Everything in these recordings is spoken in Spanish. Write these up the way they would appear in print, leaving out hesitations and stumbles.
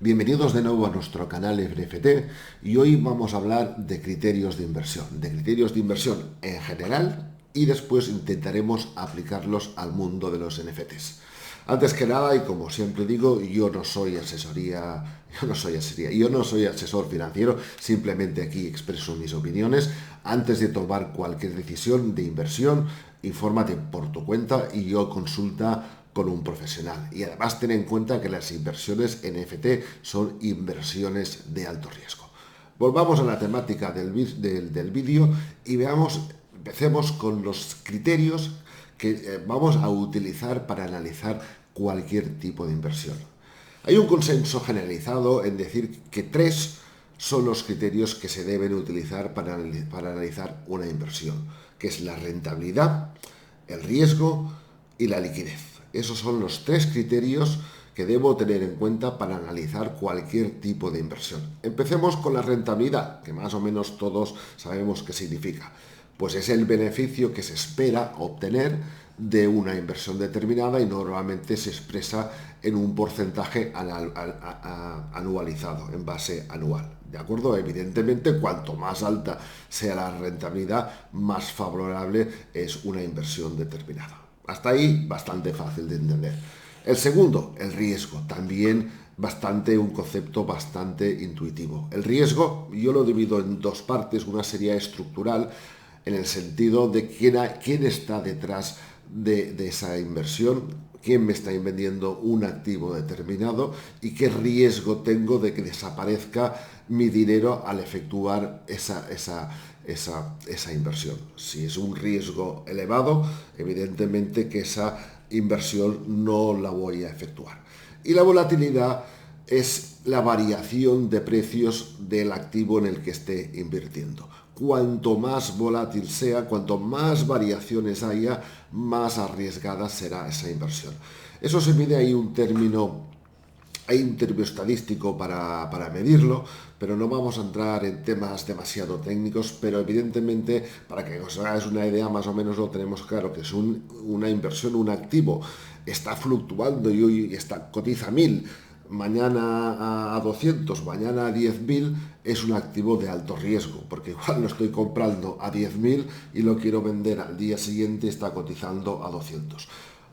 Bienvenidos de nuevo a nuestro canal NFT y hoy vamos a hablar de criterios de inversión en general y después intentaremos aplicarlos al mundo de los NFTs. Antes que nada, y como siempre digo, yo no soy asesor financiero, simplemente aquí expreso mis opiniones. Antes de tomar cualquier decisión de inversión, infórmate por tu cuenta y yo consulta con un profesional. Y además ten en cuenta que las inversiones NFT son inversiones de alto riesgo. Volvamos a la temática del vídeo y empecemos con los criterios que vamos a utilizar para analizar cualquier tipo de inversión. Hay un consenso generalizado en decir que tres son los criterios que se deben utilizar para analizar una inversión, que es la rentabilidad, el riesgo y la liquidez. Esos son los tres criterios que debo tener en cuenta para analizar cualquier tipo de inversión. Empecemos con la rentabilidad, que más o menos todos sabemos qué significa. Pues es el beneficio que se espera obtener de una inversión determinada y normalmente se expresa en un porcentaje anualizado, en base anual. ¿De acuerdo? Evidentemente, cuanto más alta sea la rentabilidad, más favorable es una inversión determinada. Hasta ahí, bastante fácil de entender. El segundo, el riesgo, también un concepto bastante intuitivo. El riesgo, yo lo divido en dos partes. Una sería estructural, en el sentido de quién está detrás de esa inversión, quién me está vendiendo un activo determinado y qué riesgo tengo de que desaparezca mi dinero al efectuar esa inversión. Si es un riesgo elevado, evidentemente que esa inversión no la voy a efectuar. Y la volatilidad es la variación de precios del activo en el que esté invirtiendo. Cuanto más volátil sea, cuanto más variaciones haya, más arriesgada será esa inversión. Eso se mide, hay un término estadístico para medirlo, pero no vamos a entrar en temas demasiado técnicos, pero evidentemente, para que os hagáis una idea, más o menos lo tenemos claro, que es una inversión, un activo, está fluctuando y hoy cotiza 1000, mañana a 200, mañana a 10.000, es un activo de alto riesgo, porque igual lo estoy comprando a 10.000 y lo quiero vender al día siguiente, está cotizando a 200.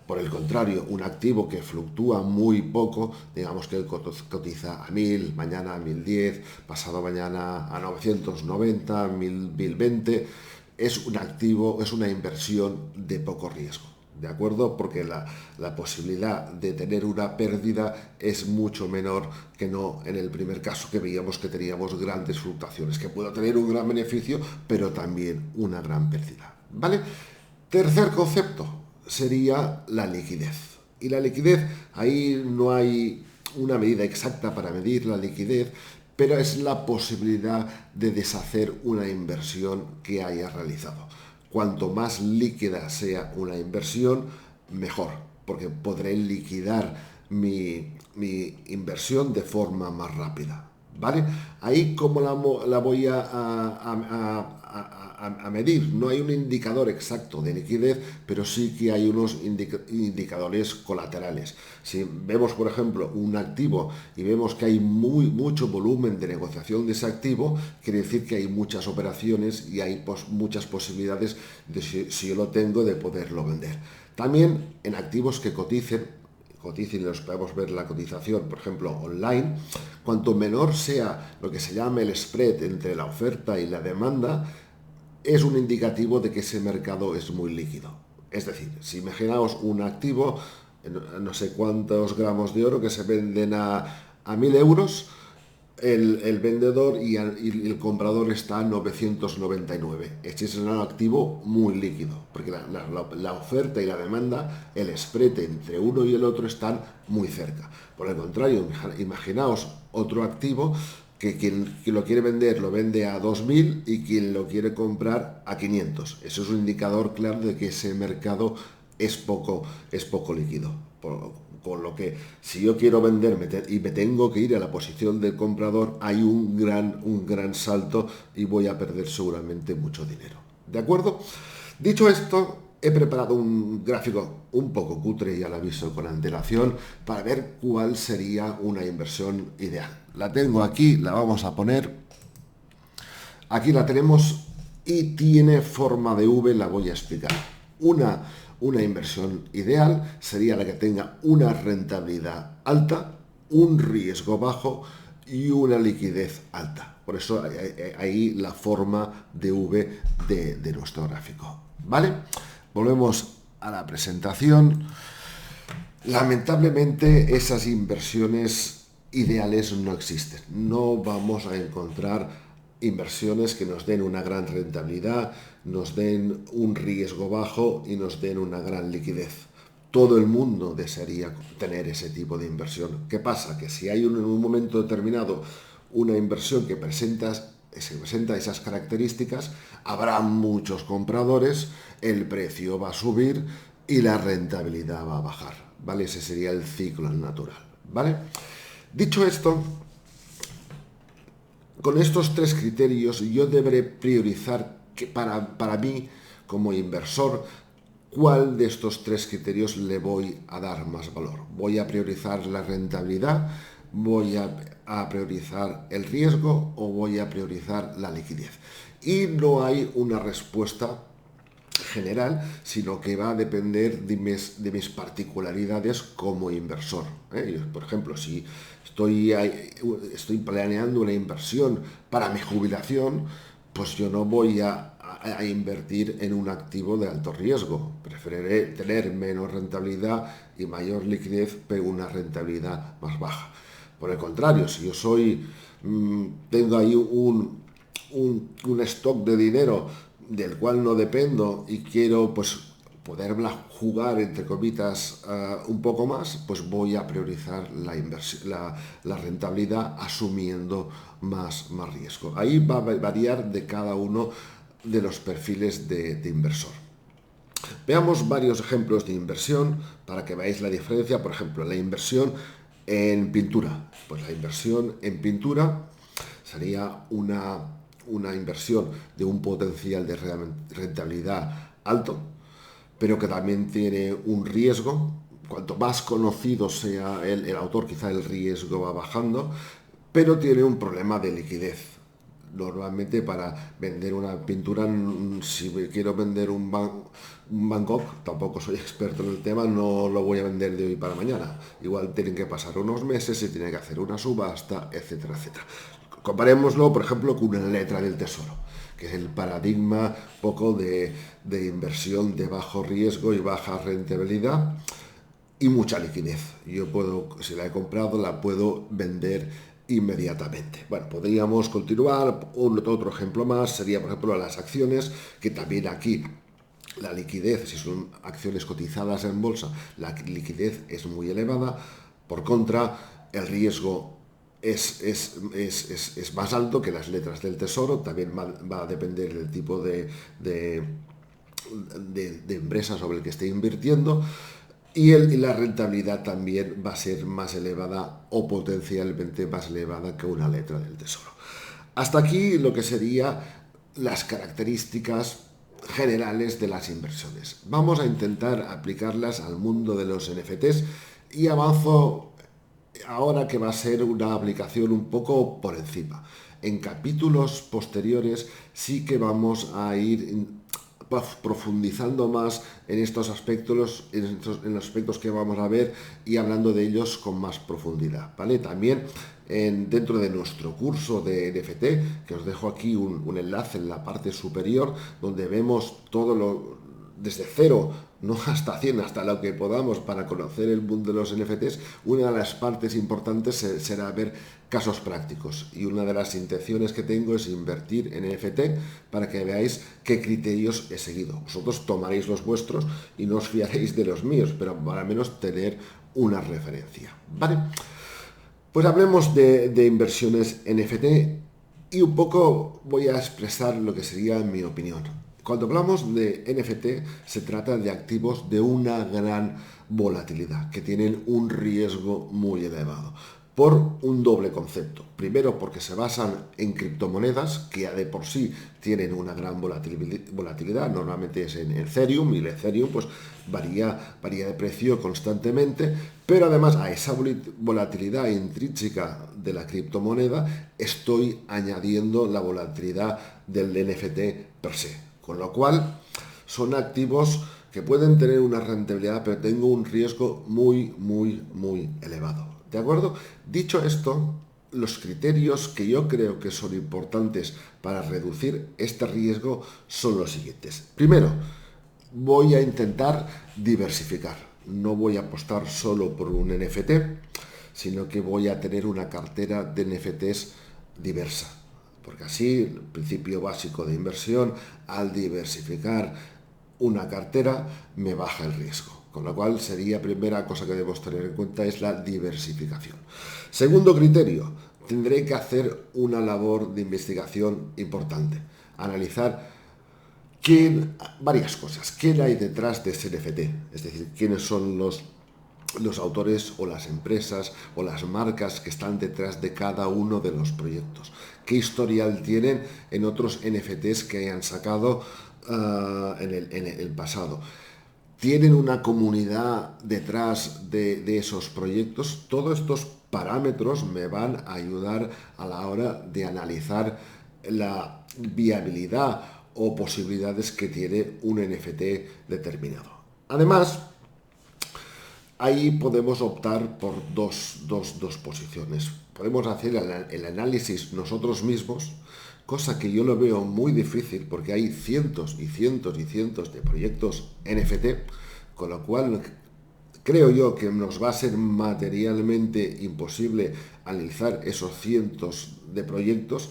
Por el contrario, un activo que fluctúa muy poco, digamos que cotiza a 1000, mañana a 1010, pasado mañana a 990, 1020, es un activo, es una inversión de poco riesgo. ¿De acuerdo? Porque la posibilidad de tener una pérdida es mucho menor que no en el primer caso, que veíamos que teníamos grandes fluctuaciones, que puedo tener un gran beneficio, pero también una gran pérdida. ¿Vale? Tercer concepto sería la liquidez. Y la liquidez, ahí no hay una medida exacta para medir la liquidez, pero es la posibilidad de deshacer una inversión que haya realizado. Cuanto más líquida sea una inversión, mejor, porque podré liquidar mi inversión de forma más rápida. ¿Vale? Ahí, ¿cómo la voy a medir? No hay un indicador exacto de liquidez, pero sí que hay unos indicadores colaterales. Si vemos, por ejemplo, un activo y vemos que hay mucho volumen de negociación de ese activo, quiere decir que hay muchas operaciones y hay muchas posibilidades de, si yo lo tengo, de poderlo vender. También en activos que coticen y los podemos ver la cotización, por ejemplo, online, cuanto menor sea lo que se llama el spread entre la oferta y la demanda, es un indicativo de que ese mercado es muy líquido. Es decir, si imaginaos un activo, no sé cuántos gramos de oro que se venden a 1000 euros, el vendedor y el comprador está a 999. Este es un activo muy líquido, porque la oferta y la demanda, el spread entre uno y el otro están muy cerca. Por el contrario, imaginaos otro activo que quien lo quiere vender lo vende a 2000 y quien lo quiere comprar a 500. Eso es un indicador claro de que ese mercado es poco líquido. Con lo que, si yo quiero vender y me tengo que ir a la posición del comprador, hay un gran salto y voy a perder seguramente mucho dinero. ¿De acuerdo? Dicho esto, he preparado un gráfico un poco cutre, ya lo aviso con antelación, para ver cuál sería una inversión ideal. La tengo aquí, la vamos a poner. Aquí la tenemos y tiene forma de V, la voy a explicar. Una inversión ideal sería la que tenga una rentabilidad alta, un riesgo bajo y una liquidez alta. Por eso ahí la forma de V de nuestro gráfico. ¿Vale? Volvemos a la presentación. Lamentablemente esas inversiones ideales no existen. No vamos a encontrar inversiones que nos den una gran rentabilidad, nos den un riesgo bajo y nos den una gran liquidez. Todo el mundo desearía tener ese tipo de inversión. ¿Qué pasa? Que si hay en un momento determinado una inversión que se presenta esas características, habrá muchos compradores, el precio va a subir y la rentabilidad va a bajar, ¿vale? Ese sería el ciclo natural, ¿vale? Dicho esto, con estos tres criterios yo deberé priorizar que para mí, como inversor, cuál de estos tres criterios le voy a dar más valor. Voy a priorizar la rentabilidad, voy a priorizar el riesgo o voy a priorizar la liquidez. Y no hay una respuesta general, sino que va a depender de mis particularidades como inversor. Por ejemplo, si estoy planeando una inversión para mi jubilación, pues yo no voy a invertir en un activo de alto riesgo. Preferiré tener menos rentabilidad y mayor liquidez, pero una rentabilidad más baja. Por el contrario, si yo tengo ahí un stock de dinero del cual no dependo y quiero pues poderla jugar entre comitas un poco más, pues voy a priorizar la rentabilidad asumiendo más riesgo. Ahí va a variar de cada uno de los perfiles de inversor. Veamos varios ejemplos de inversión para que veáis la diferencia. Por ejemplo, la inversión en pintura. Pues la inversión en pintura sería una inversión de un potencial de rentabilidad alto, pero que también tiene un riesgo. Cuanto más conocido sea el autor, quizá el riesgo va bajando, pero tiene un problema de liquidez. Normalmente para vender una pintura, si quiero vender un Van Gogh, tampoco soy experto en el tema, no lo voy a vender de hoy para mañana. Igual tienen que pasar unos meses, se tiene que hacer una subasta, etcétera, etcétera. Comparémoslo, por ejemplo, con una letra del tesoro, que es el paradigma poco de inversión de bajo riesgo y baja rentabilidad y mucha liquidez. Yo si la he comprado, la puedo vender inmediatamente. Bueno, podríamos continuar. Otro ejemplo más sería, por ejemplo, las acciones, que también aquí la liquidez, si son acciones cotizadas en bolsa, la liquidez es muy elevada. Por contra, el riesgo es más alto que las letras del tesoro. También va a depender del tipo de empresa sobre el que esté invirtiendo. Y la rentabilidad también va a ser más elevada o potencialmente más elevada que una letra del tesoro. Hasta aquí lo que serían las características generales de las inversiones. Vamos a intentar aplicarlas al mundo de los NFTs y avanzo ahora que va a ser una aplicación un poco por encima. En capítulos posteriores sí que vamos a ir profundizando más en estos aspectos, en los aspectos que vamos a ver y hablando de ellos con más profundidad, ¿vale? También dentro de nuestro curso de NFT, que os dejo aquí un enlace en la parte superior, donde vemos todo desde cero, no hasta 100, hasta lo que podamos para conocer el mundo de los NFTs. Una de las partes importantes será ver casos prácticos, y una de las intenciones que tengo es invertir en NFT para que veáis qué criterios he seguido. Vosotros tomaréis los vuestros y no os fiaréis de los míos, pero al menos tener una referencia, ¿vale? Pues hablemos de inversiones NFT y un poco voy a expresar lo que sería mi opinión. Cuando hablamos de NFT, se trata de activos de una gran volatilidad, que tienen un riesgo muy elevado. por un doble concepto. Primero, porque se basan en criptomonedas que ya de por sí tienen una gran volatilidad. Normalmente es en Ethereum, y el Ethereum pues varía de precio constantemente, pero además a esa volatilidad intrínseca de la criptomoneda estoy añadiendo la volatilidad del NFT per se. Con lo cual, son activos que pueden tener una rentabilidad, pero tengo un riesgo muy, muy, muy elevado. ¿De acuerdo? Dicho esto, los criterios que yo creo que son importantes para reducir este riesgo son los siguientes. Primero, voy a intentar diversificar. No voy a apostar solo por un NFT, sino que voy a tener una cartera de NFTs diversa. Porque así, el principio básico de inversión, al diversificar una cartera, me baja el riesgo. Con lo cual, sería primera cosa que debemos tener en cuenta es la diversificación. Segundo criterio, tendré que hacer una labor de investigación importante. Analizar varias cosas. ¿Quién hay detrás de ese NFT? Es decir, quiénes son los autores o las empresas o las marcas que están detrás de cada uno de los proyectos. ¿Qué historial tienen en otros NFTs que hayan sacado en el pasado? ¿Tienen una comunidad detrás de esos proyectos? Todos estos parámetros me van a ayudar a la hora de analizar la viabilidad o posibilidades que tiene un NFT determinado. Además, ahí podemos optar por dos posiciones. Podemos hacer el análisis nosotros mismos, cosa que yo lo veo muy difícil porque hay cientos y cientos y cientos de proyectos NFT, con lo cual creo yo que nos va a ser materialmente imposible analizar esos cientos de proyectos.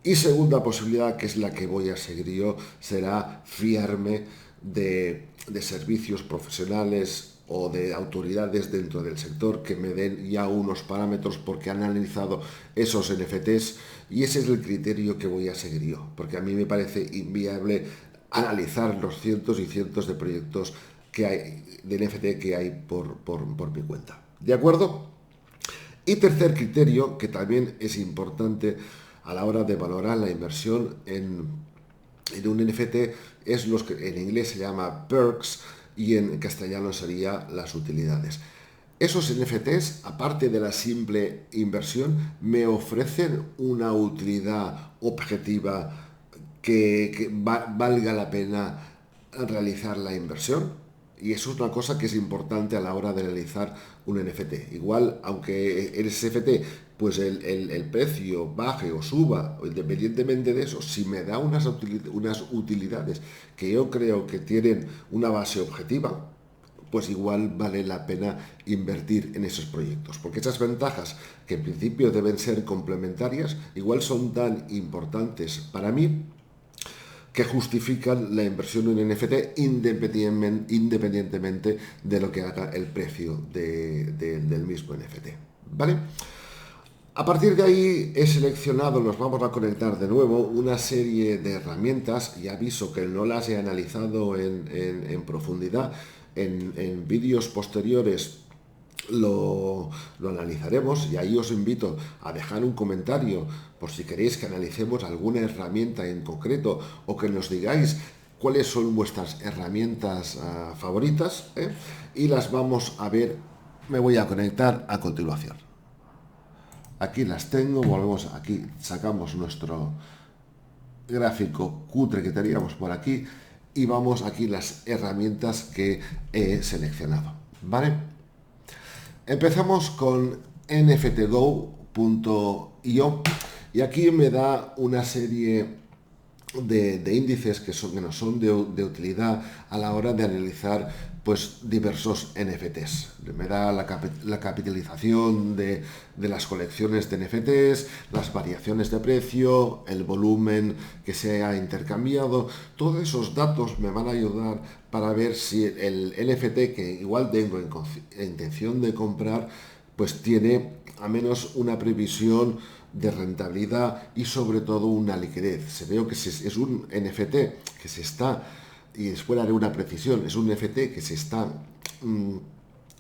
Y segunda posibilidad, que es la que voy a seguir yo, será fiarme de servicios profesionales o de autoridades dentro del sector que me den ya unos parámetros porque han analizado esos NFTs, y ese es el criterio que voy a seguir yo, porque a mí me parece inviable analizar los cientos y cientos de proyectos que hay, de NFT que hay por mi cuenta. ¿De acuerdo? Y tercer criterio, que también es importante a la hora de valorar la inversión en un NFT, es los que en inglés se llama perks y en castellano sería las utilidades. Esos NFTs, aparte de la simple inversión, me ofrecen una utilidad objetiva que valga la pena realizar la inversión. Y eso es una cosa que es importante a la hora de realizar un NFT. Igual, aunque el NFT, pues el precio baje o suba, independientemente de eso, si me da unas utilidades que yo creo que tienen una base objetiva, pues igual vale la pena invertir en esos proyectos. Porque esas ventajas, que en principio deben ser complementarias, igual son tan importantes para mí que justifican la inversión en NFT independientemente de lo que haga el precio del mismo NFT. ¿Vale? A partir de ahí he seleccionado, nos vamos a conectar de nuevo, una serie de herramientas, y aviso que no las he analizado en profundidad. En vídeos posteriores lo analizaremos, y ahí os invito a dejar un comentario por si queréis que analicemos alguna herramienta en concreto, o que nos digáis cuáles son vuestras herramientas favoritas, y las vamos a ver. Me voy a conectar a continuación. Aquí las tengo, volvemos aquí, sacamos nuestro gráfico cutre que teníamos por aquí y vamos aquí las herramientas que he seleccionado, ¿vale? Empezamos con nftgo.io, y aquí me da una serie de índices que nos son de utilidad a la hora de analizar pues diversos NFTs. Me da la capitalización de las colecciones de NFTs, las variaciones de precio, el volumen que se ha intercambiado. Todos esos datos me van a ayudar para ver si el NFT que igual tengo intención de comprar pues tiene a menos una previsión de rentabilidad y sobre todo una liquidez. Se veo que es un NFT que se está, y después haré una precisión, es un NFT que se está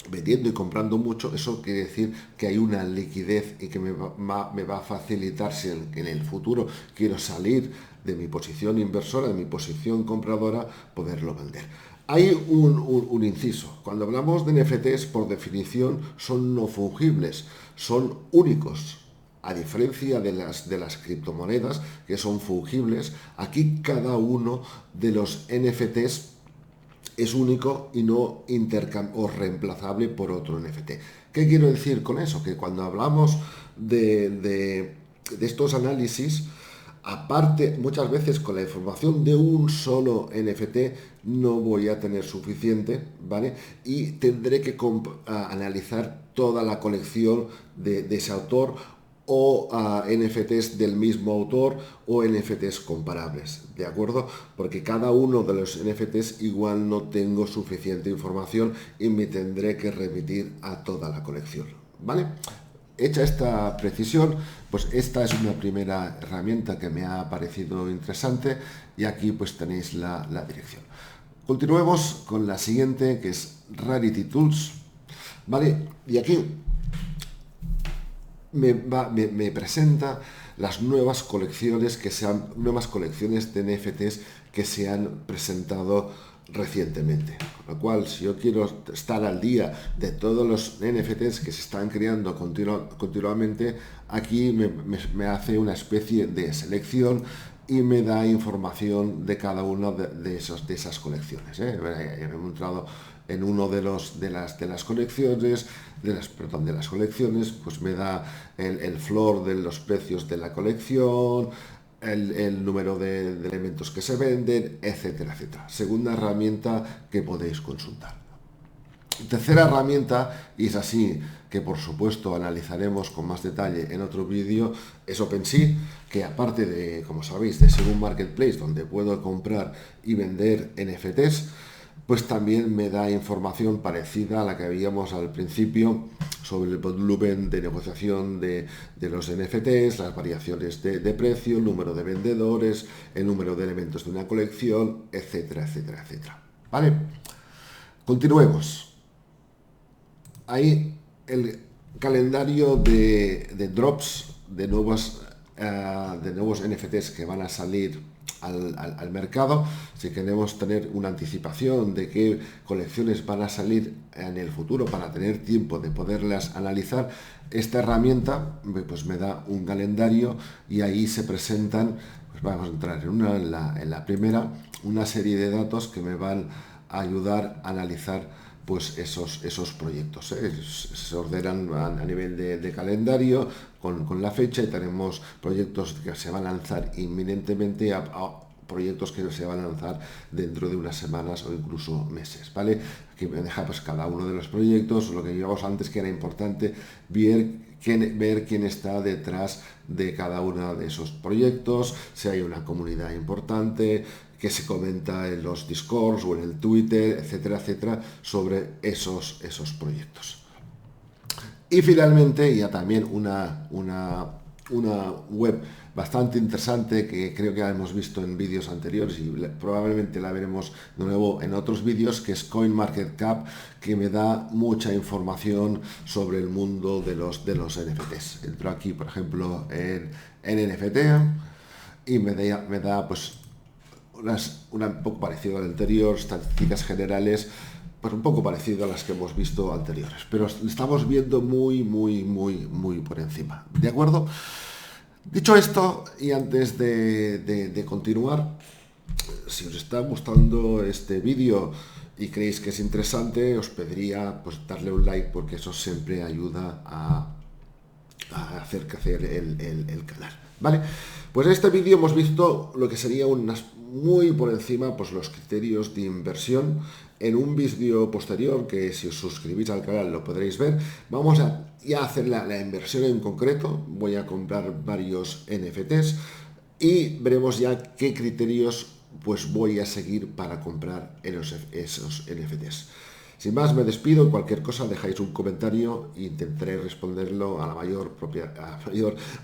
vendiendo y comprando mucho, eso quiere decir que hay una liquidez y que me va a facilitar si en el futuro quiero salir de mi posición inversora, de mi posición compradora, poderlo vender. Hay un inciso. Cuando hablamos de NFTs, por definición, son no fungibles, son únicos. A diferencia de las criptomonedas, que son fungibles, aquí cada uno de los NFTs es único y no o reemplazable por otro NFT. ¿Qué quiero decir con eso? Que cuando hablamos de estos análisis, aparte, muchas veces con la información de un solo NFT no voy a tener suficiente, ¿vale? Y tendré que analizar toda la colección de ese autor o NFTs del mismo autor o NFTs comparables, ¿de acuerdo? Porque cada uno de los NFTs igual no tengo suficiente información y me tendré que remitir a toda la colección, ¿vale? Hecha esta precisión, pues esta es una primera herramienta que me ha parecido interesante y aquí pues tenéis la dirección. Continuemos con la siguiente, que es Rarity Tools, ¿vale? Y aquí me presenta las nuevas colecciones de NFTs que se han presentado recientemente. Con lo cual, si yo quiero estar al día de todos los NFTs que se están creando continuamente, aquí me hace una especie de selección y me da información de cada una de esas colecciones. He encontrado en uno de las colecciones, pues me da el floor de los precios de la colección, el número de elementos que se venden, etcétera, etcétera. Segunda herramienta que podéis consultar. Tercera herramienta, y es así que por supuesto analizaremos con más detalle en otro vídeo, es OpenSea, que aparte de, como sabéis, de ser un marketplace donde puedo comprar y vender NFTs, pues también me da información parecida a la que habíamos al principio sobre el volumen de negociación de los NFTs, las variaciones de precio, el número de vendedores, el número de elementos de una colección, etcétera, etcétera, etcétera. ¿Vale? Continuemos. Hay el calendario de drops de nuevos NFTs que van a salir al mercado. Si queremos tener una anticipación de qué colecciones van a salir en el futuro para tener tiempo de poderlas analizar, esta herramienta pues me da un calendario y ahí se presentan, pues vamos a entrar en la primera, una serie de datos que me van a ayudar a analizar pues esos proyectos. Se ordenan a nivel de calendario con la fecha y tenemos proyectos que se van a lanzar inminentemente a proyectos que se van a lanzar dentro de unas semanas o incluso meses, ¿vale? Aquí me deja pues cada uno de los proyectos, lo que llevamos antes, que era importante ver quién está detrás de cada uno de esos proyectos, si hay una comunidad importante, que se comenta en los Discords o en el Twitter, etcétera, etcétera, sobre esos proyectos. Y finalmente, ya también una web bastante interesante que creo que ya hemos visto en vídeos anteriores y probablemente la veremos de nuevo en otros vídeos, que es CoinMarketCap, que me da mucha información sobre el mundo de los NFTs. Entro aquí, por ejemplo, en NFT y me da pues un poco parecido al anterior, estadísticas generales, pues un poco parecido a las que hemos visto anteriores, pero estamos viendo muy por encima, ¿de acuerdo? Dicho esto, y antes de continuar, si os está gustando este vídeo y creéis que es interesante, os pediría pues darle un like, porque eso siempre ayuda a hacer crecer el canal, ¿vale? Pues en este vídeo hemos visto lo que sería muy por encima pues los criterios de inversión. En un vídeo posterior, que si os suscribís al canal lo podréis ver, vamos a hacer la inversión en concreto. Voy a comprar varios NFTs y veremos ya qué criterios pues voy a seguir para comprar esos NFTs. Sin más, me despido. Cualquier cosa dejáis un comentario e intentaré responderlo a la mayor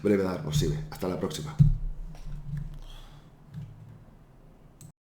brevedad posible. Hasta la próxima.